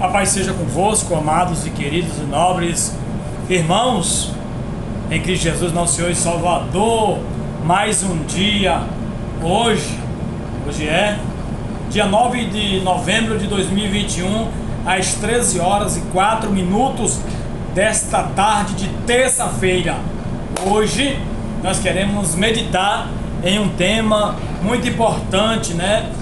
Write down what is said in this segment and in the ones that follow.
A paz seja convosco, amados e queridos e nobres irmãos em Cristo Jesus, nosso Senhor e Salvador. Mais um dia, hoje é dia 9 de novembro de 2021, às 13 horas e 4 minutos desta tarde de terça-feira. Hoje nós queremos meditar em um tema muito importante, né?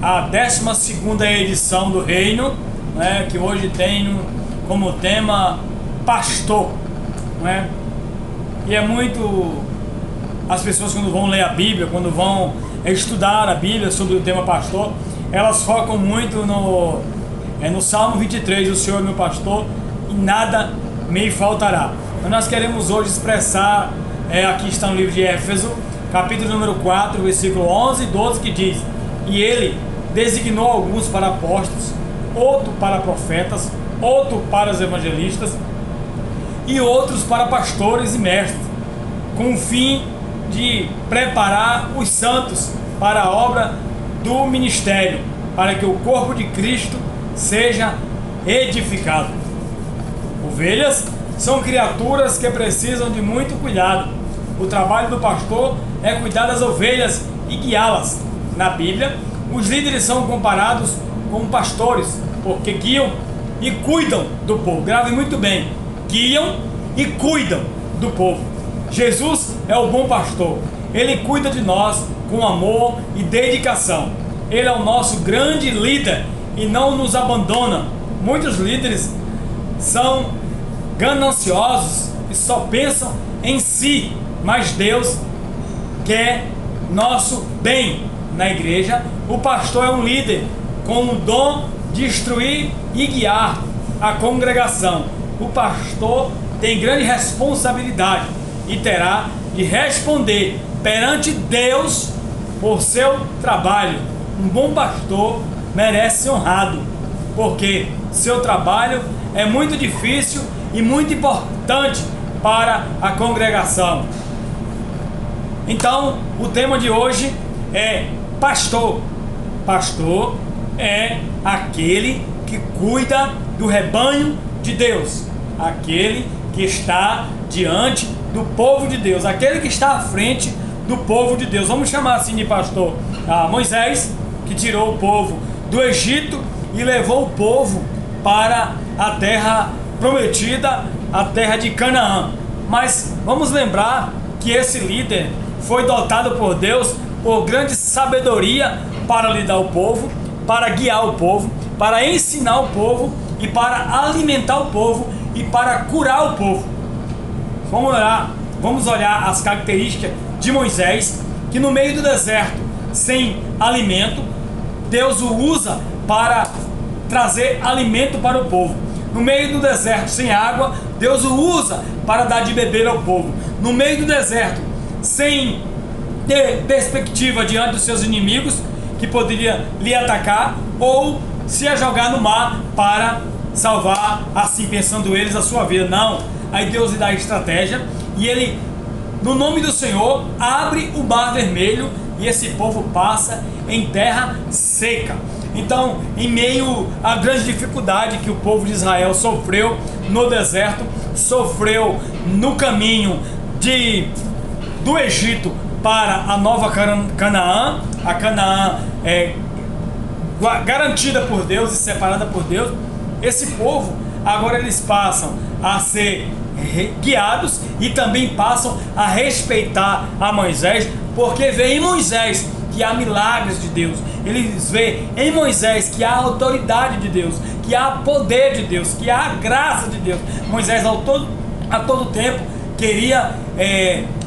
A 12ª edição do Reino, né? Que hoje tem como tema pastor, né? E é muito... As pessoas, quando vão ler a Bíblia, quando vão estudar a Bíblia sobre o tema pastor, elas focam muito no Salmo 23, o Senhor é meu pastor e nada me faltará. Mas nós queremos hoje expressar, aqui está no livro de Éfeso, capítulo número 4, versículo 11 e 12, que diz: e ele designou alguns para apóstolos, outro para profetas, outro para os evangelistas e outros para pastores e mestres, com o fim de preparar os santos para a obra do ministério, para que o corpo de Cristo seja edificado. Ovelhas são criaturas que precisam de muito cuidado. O trabalho do pastor é cuidar das ovelhas e guiá-las. Na Bíblia, os líderes são comparados com pastores, porque guiam e cuidam do povo. Grave muito bem: guiam e cuidam do povo. Jesus é o bom pastor. Ele cuida de nós com amor e dedicação. Ele é o nosso grande líder e não nos abandona. Muitos líderes são gananciosos e só pensam em si, mas Deus quer nosso bem. Na igreja, o pastor é um líder com o dom de instruir e guiar a congregação. O pastor tem grande responsabilidade e terá de responder perante Deus por seu trabalho. Um bom pastor merece ser honrado, porque seu trabalho é muito difícil e muito importante para a congregação. Então, o tema de hoje é pastor. Pastor é aquele que cuida do rebanho de Deus, aquele que está diante do povo de Deus, aquele que está à frente do povo de Deus. Vamos chamar assim de pastor Moisés, que tirou o povo do Egito e levou o povo para a terra prometida, a terra de Canaã. Mas vamos lembrar que esse líder foi dotado por Deus por grande sabedoria para lidar o povo, para guiar o povo, para ensinar o povo e para alimentar o povo e para curar o povo. Vamos olhar as características de Moisés, que no meio do deserto, sem alimento, Deus o usa para trazer alimento para o povo. No meio do deserto, sem água, Deus o usa para dar de beber ao povo. No meio do deserto, sem ter perspectiva diante dos seus inimigos, que poderia lhe atacar ou se jogar no mar para salvar, assim pensando eles, a sua vida. Não, aí Deus lhe dá a estratégia e ele, no nome do Senhor, abre o mar vermelho e esse povo passa em terra seca. Então, em meio à grande dificuldade que o povo de Israel sofreu no deserto, sofreu no caminho do Egito para a nova Canaã, a Canaã garantida por Deus e separada por Deus, esse povo, agora eles passam a ser guiados e também passam a respeitar a Moisés, porque vê em Moisés que há milagres de Deus. Eles veem em Moisés que há autoridade de Deus, que há poder de Deus, que há graça de Deus. Moisés a todo tempo queria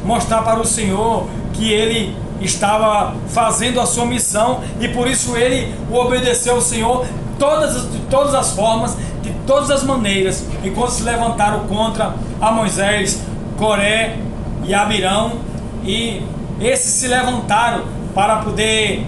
mostrar para o Senhor que ele estava fazendo a sua missão e por isso ele obedeceu ao Senhor de todas as formas, de todas as maneiras. E quando se levantaram contra a Moisés, Coré e Abirão, e esses se levantaram para poder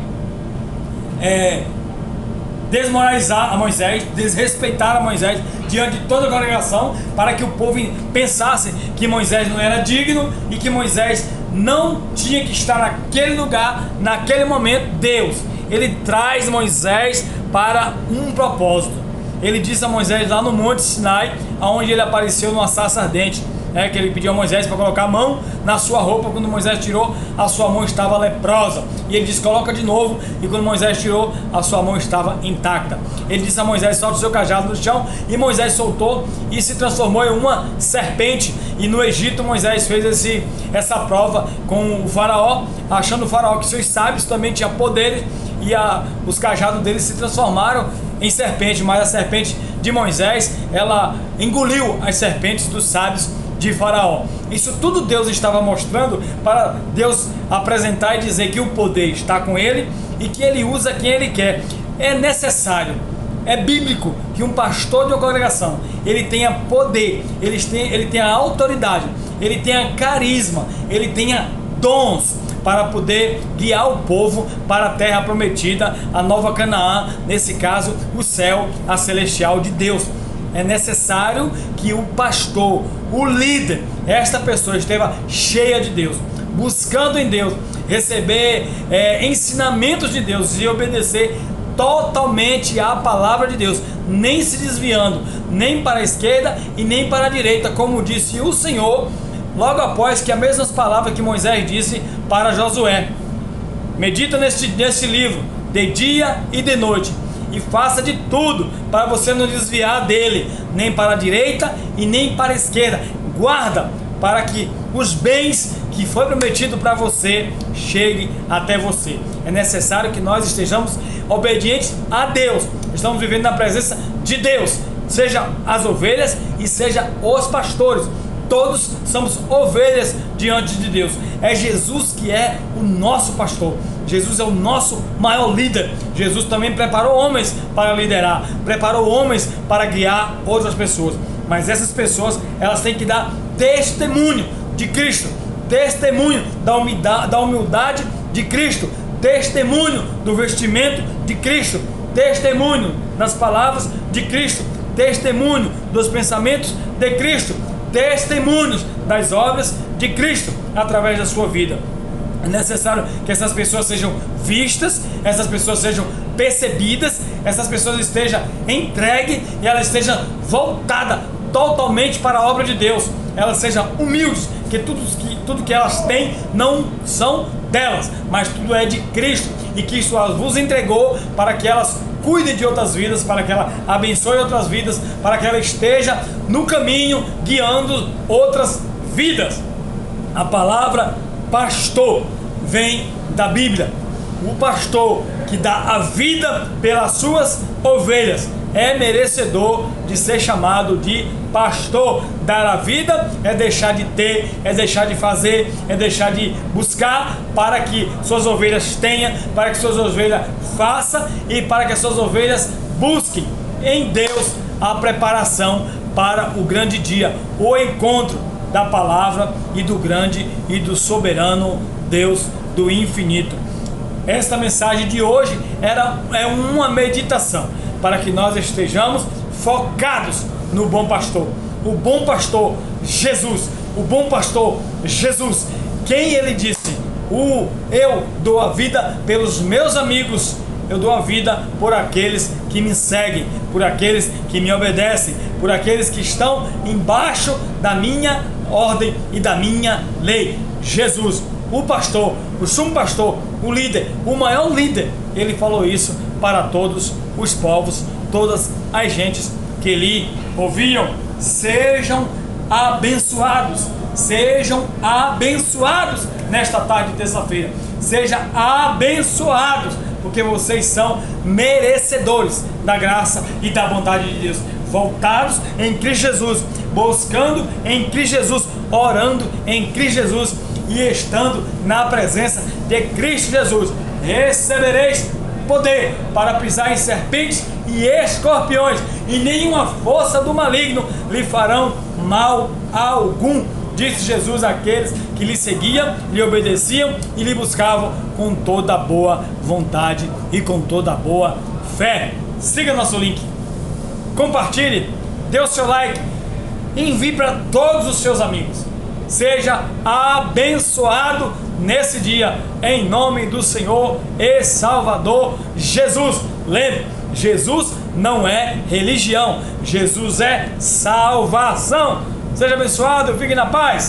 desmoralizar a Moisés, desrespeitar a Moisés diante de toda a congregação, para que o povo pensasse que Moisés não era digno e que Moisés não tinha que estar naquele lugar, naquele momento. Deus, ele traz Moisés para um propósito. ele disse a Moisés lá no Monte Sinai, onde ele apareceu numa sarça ardente, que ele pediu a Moisés para colocar a mão na sua roupa. Quando Moisés tirou, a sua mão estava leprosa, e ele disse: coloca de novo, e quando Moisés tirou, a sua mão estava intacta. Ele disse a Moisés: solta o seu cajado no chão, e Moisés soltou e se transformou em uma serpente. E no Egito Moisés fez essa prova com o faraó, achando o faraó que seus sábios também tinham poderes, e os cajados deles se transformaram em serpente, mas a serpente de Moisés, ela engoliu as serpentes dos sábios de Faraó. Isso tudo Deus estava mostrando para Deus apresentar e dizer que o poder está com ele e que ele usa quem ele quer. É necessário, é bíblico que um pastor de uma congregação ele tenha poder, ele tenha autoridade, ele tenha carisma, ele tenha dons para poder guiar o povo para a terra prometida, a nova Canaã, nesse caso o céu, a celestial de Deus. É necessário que o pastor, o líder, esta pessoa esteja cheia de Deus, buscando em Deus, receber ensinamentos de Deus e obedecer totalmente à palavra de Deus, nem se desviando, nem para a esquerda e nem para a direita, como disse o Senhor, logo após que as mesmas palavras que Moisés disse para Josué. Medita nesse livro, de dia e de noite, e faça de tudo para você não desviar dele, nem para a direita e nem para a esquerda. Guarda para que os bens que foi prometido para você cheguem até você. É necessário que nós estejamos obedientes a Deus. Estamos vivendo na presença de Deus, seja as ovelhas e seja os pastores. Todos somos ovelhas diante de Deus. É Jesus que é o nosso pastor. Jesus é o nosso maior líder. Jesus também preparou homens para liderar, preparou homens para guiar outras pessoas. Mas essas pessoas, elas têm que dar testemunho de Cristo, testemunho da humildade de Cristo, testemunho do vestimento de Cristo, testemunho das palavras de Cristo, testemunho dos pensamentos de Cristo, testemunhos das obras de Cristo através da sua vida. É necessário que essas pessoas sejam vistas, essas pessoas sejam percebidas, essas pessoas estejam entregues e elas estejam voltadas totalmente para a obra de Deus. Elas sejam humildes, que tudo que elas têm não são delas, mas tudo é de Cristo, e Cristo vos entregou para que elas cuidem de outras vidas, para que ela abençoe outras vidas, para que ela esteja no caminho guiando outras vidas. A palavra pastor vem da Bíblia. O pastor que dá a vida pelas suas ovelhas é merecedor de ser chamado de pastor. Dar a vida é deixar de ter, é deixar de fazer, é deixar de buscar para que suas ovelhas tenham, para que suas ovelhas façam e para que as suas ovelhas busquem em Deus a preparação para o grande dia, o encontro da palavra e do grande e do soberano Deus do infinito. Esta mensagem de hoje é uma meditação para que nós estejamos focados no bom pastor. O bom pastor Jesus, o bom pastor Jesus, quem ele disse: eu dou a vida pelos meus amigos, eu dou a vida por aqueles que me seguem, por aqueles que me obedecem, por aqueles que estão embaixo da minha ordem e da minha lei. Jesus, o pastor, o sumo pastor, o líder, o maior líder, ele falou isso para todos os povos, todas as gentes que lhe ouviam. Sejam abençoados nesta tarde de terça-feira. Sejam abençoados, porque vocês são merecedores da graça e da bondade de Deus. Voltados em Cristo Jesus, buscando em Cristo Jesus, orando em Cristo Jesus e estando na presença de Cristo Jesus. Recebereis poder para pisar em serpentes e escorpiões, e nenhuma força do maligno lhe farão mal algum, disse Jesus àqueles que lhe seguiam, lhe obedeciam e lhe buscavam com toda boa vontade e com toda boa fé. Siga nosso link, compartilhe, dê o seu like, envie para todos os seus amigos. Seja abençoado nesse dia, em nome do Senhor e Salvador Jesus. Lembre, Jesus não é religião. Jesus é salvação. Seja abençoado, fique na paz.